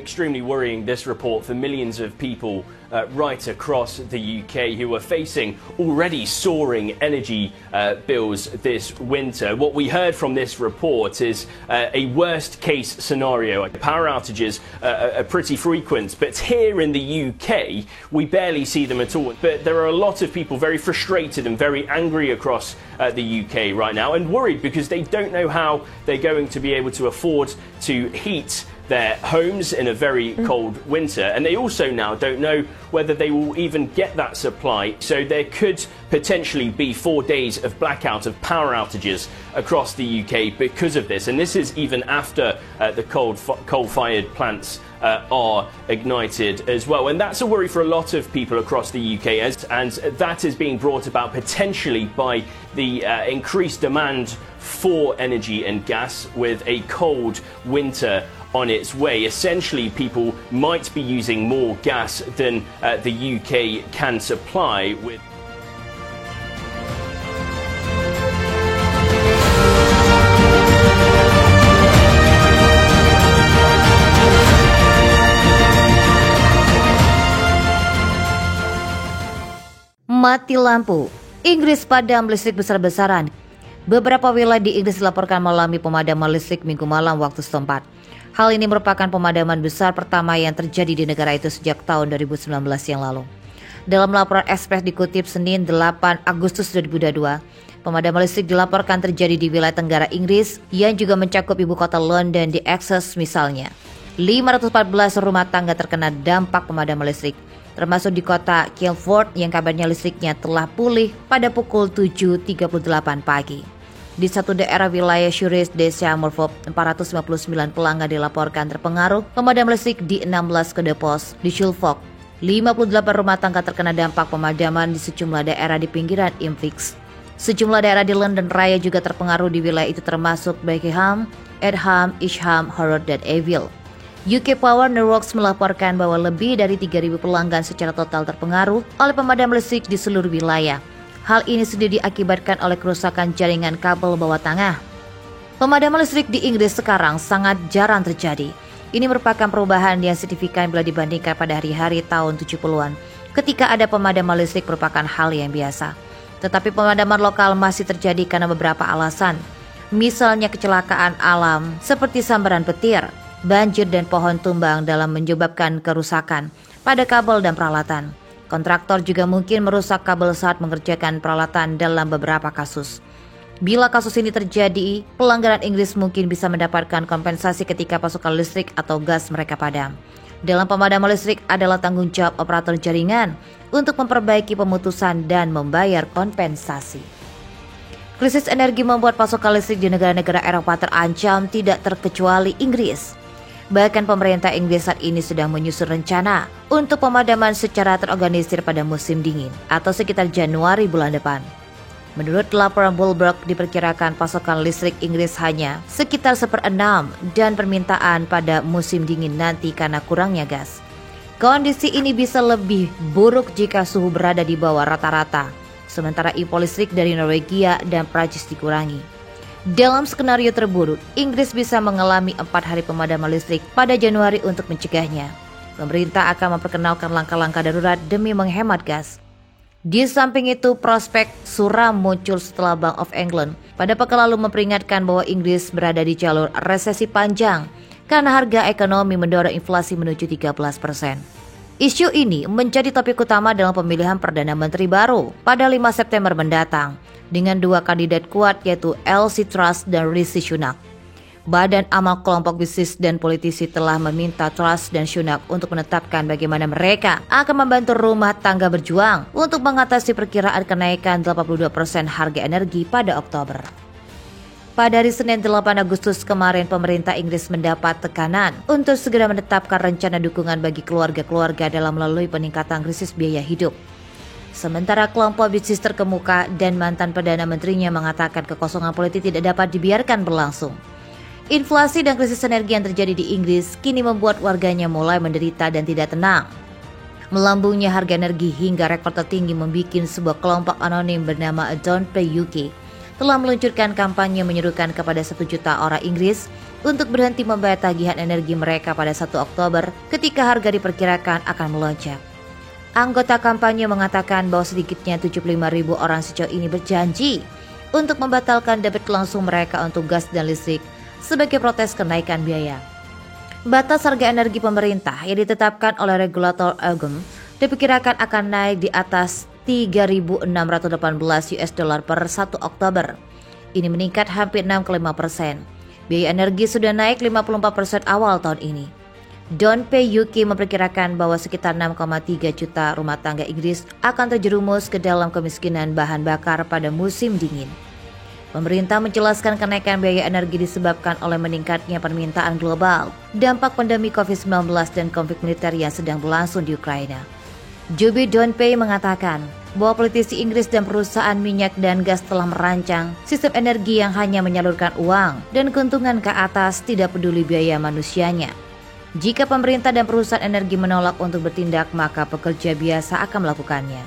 extremely worrying, this report, for millions of people right across the UK who are facing already soaring energy bills this winter. What we heard from this report is a worst case scenario. Power outages are pretty frequent, but here in the UK we barely see them at all. But there are a lot of people very frustrated and very angry across the UK right now, and worried because they don't know how they're going to be able to afford to heat their homes in a very cold winter, and they also now don't know whether they will even get that supply. So there could potentially be 4 days of blackout, of power outages across the UK because of this, and this is even after the coal-fired plants are ignited as well. And that's a worry for a lot of people across the UK, and that is being brought about potentially by the increased demand for energy and gas with a cold winter on its way. Essentially, people might be using more gas than the UK can supply with. Mati lampu, Inggris padam listrik besar-besaran. Beberapa wilayah di Inggris dilaporkan mengalami pemadaman listrik Minggu malam waktu setempat. Hal ini merupakan pemadaman besar pertama yang terjadi di negara itu sejak tahun 2019 yang lalu. Dalam laporan Express dikutip Senin 8 Agustus 2022, pemadaman listrik dilaporkan terjadi di wilayah Tenggara Inggris yang juga mencakup ibu kota London di Essex misalnya. 514 rumah tangga terkena dampak pemadaman listrik, termasuk di kota Guildford yang kabarnya listriknya telah pulih pada pukul 7.38 pagi. Di satu daerah wilayah Shires Desa Morford, 459 pelanggan dilaporkan terpengaruh pemadaman listrik di 16 kedai pos di Suffolk. 58 rumah tangga terkena dampak pemadaman di sejumlah daerah di pinggiran Invix. Sejumlah daerah di London Raya juga terpengaruh di wilayah itu, termasuk Beckenham, Edham, Isham, Harrow, dan Evil. UK Power Networks melaporkan bahwa lebih dari 3.000 pelanggan secara total terpengaruh oleh pemadaman listrik di seluruh wilayah. Hal ini sudah diakibatkan oleh kerusakan jaringan kabel bawah tanah. Pemadaman listrik di Inggris sekarang sangat jarang terjadi. Ini merupakan perubahan yang signifikan bila dibandingkan pada hari-hari tahun 70-an, ketika ada pemadaman listrik merupakan hal yang biasa. Tetapi pemadaman lokal masih terjadi karena beberapa alasan. Misalnya kecelakaan alam seperti sambaran petir, banjir dan pohon tumbang dalam menyebabkan kerusakan pada kabel dan peralatan. Kontraktor juga mungkin merusak kabel saat mengerjakan peralatan dalam beberapa kasus. Bila kasus ini terjadi, pelanggan Inggris mungkin bisa mendapatkan kompensasi ketika pasokan listrik atau gas mereka padam. Dalam pemadaman listrik adalah tanggung jawab operator jaringan untuk memperbaiki pemutusan dan membayar kompensasi. Krisis energi membuat pasokan listrik di negara-negara Eropa terancam, tidak terkecuali Inggris. Bahkan pemerintah Inggris saat ini sedang menyusun rencana untuk pemadaman secara terorganisir pada musim dingin atau sekitar Januari bulan depan. Menurut laporan Bloomberg, diperkirakan pasokan listrik Inggris hanya sekitar 1/6 dan permintaan pada musim dingin nanti karena kurangnya gas. Kondisi ini bisa lebih buruk jika suhu berada di bawah rata-rata, sementara impor listrik dari Norwegia dan Prancis dikurangi. Dalam skenario terburuk, Inggris bisa mengalami 4 hari pemadaman listrik pada Januari. Untuk mencegahnya, pemerintah akan memperkenalkan langkah-langkah darurat demi menghemat gas. Di samping itu, prospek suram muncul setelah Bank of England pada pekan lalu memperingatkan bahwa Inggris berada di jalur resesi panjang karena harga ekonomi mendorong inflasi menuju 13%. Isu ini menjadi topik utama dalam pemilihan Perdana Menteri baru pada 5 September mendatang, dengan 2 kandidat kuat yaitu Liz Truss dan Rishi Sunak. Badan amal kelompok bisnis dan politisi telah meminta Truss dan Sunak untuk menetapkan bagaimana mereka akan membantu rumah tangga berjuang untuk mengatasi perkiraan kenaikan 82% harga energi pada Oktober. Pada hari Senin 8 Agustus kemarin, pemerintah Inggris mendapat tekanan untuk segera menetapkan rencana dukungan bagi keluarga-keluarga dalam melalui peningkatan krisis biaya hidup. Sementara kelompok bisnis terkemuka dan mantan Perdana Menterinya mengatakan kekosongan politik tidak dapat dibiarkan berlangsung. Inflasi dan krisis energi yang terjadi di Inggris kini membuat warganya mulai menderita dan tidak tenang. Melambungnya harga energi hingga rekor tertinggi membuat sebuah kelompok anonim bernama Don't Pay UK telah meluncurkan kampanye menyerukan kepada 1 juta orang Inggris untuk berhenti membayar tagihan energi mereka pada 1 Oktober ketika harga diperkirakan akan melonjak. Anggota kampanye mengatakan bahwa sedikitnya 75.000 orang sejauh ini berjanji untuk membatalkan debit langsung mereka untuk gas dan listrik sebagai protes kenaikan biaya. Batas harga energi pemerintah yang ditetapkan oleh regulator ERGM diperkirakan akan naik di atas 3.618 US dollar per 1 Oktober. Ini meningkat hampir 6,5%. Biaya energi sudah naik 54% awal tahun ini. Don't Pay UK memperkirakan bahwa sekitar 6,3 juta rumah tangga Inggris akan terjerumus ke dalam kemiskinan bahan bakar pada musim dingin. Pemerintah menjelaskan kenaikan biaya energi disebabkan oleh meningkatnya permintaan global, dampak pandemi COVID-19 dan konflik militer yang sedang berlangsung di Ukraina. Jubi Don't Pay mengatakan bahwa politisi Inggris dan perusahaan minyak dan gas telah merancang sistem energi yang hanya menyalurkan uang dan keuntungan ke atas, tidak peduli biaya manusianya. Jika pemerintah dan perusahaan energi menolak untuk bertindak, maka pekerja biasa akan melakukannya.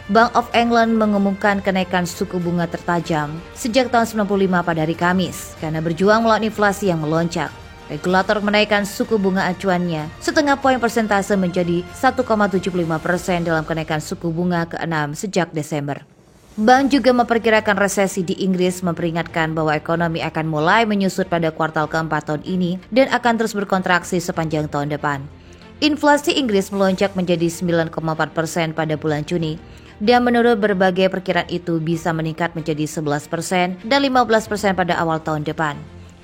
Bank of England mengumumkan kenaikan suku bunga tertajam sejak tahun 95 pada hari Kamis karena berjuang melawan inflasi yang melonjak. Regulator menaikkan suku bunga acuannya setengah poin persentase menjadi 1,75% dalam kenaikan suku bunga ke-6 sejak Desember. Bank juga memperkirakan resesi di Inggris, memperingatkan bahwa ekonomi akan mulai menyusut pada kuartal keempat tahun ini dan akan terus berkontraksi sepanjang tahun depan. Inflasi Inggris melonjak menjadi 9,4% pada bulan Juni, dan menurut berbagai perkiraan itu bisa meningkat menjadi 11% dan 15% pada awal tahun depan.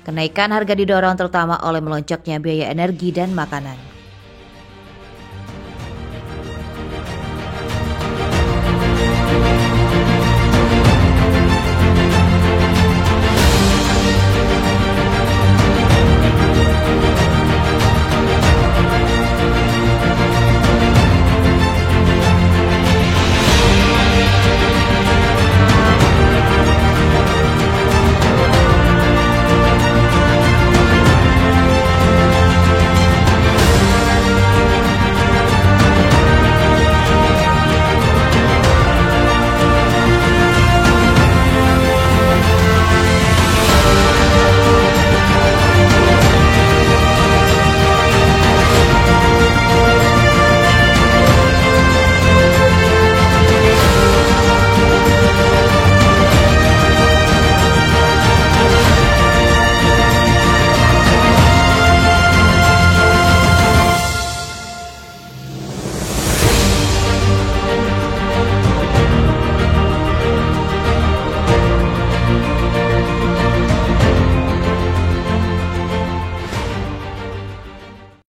Kenaikan harga didorong terutama oleh melonjaknya biaya energi dan makanan.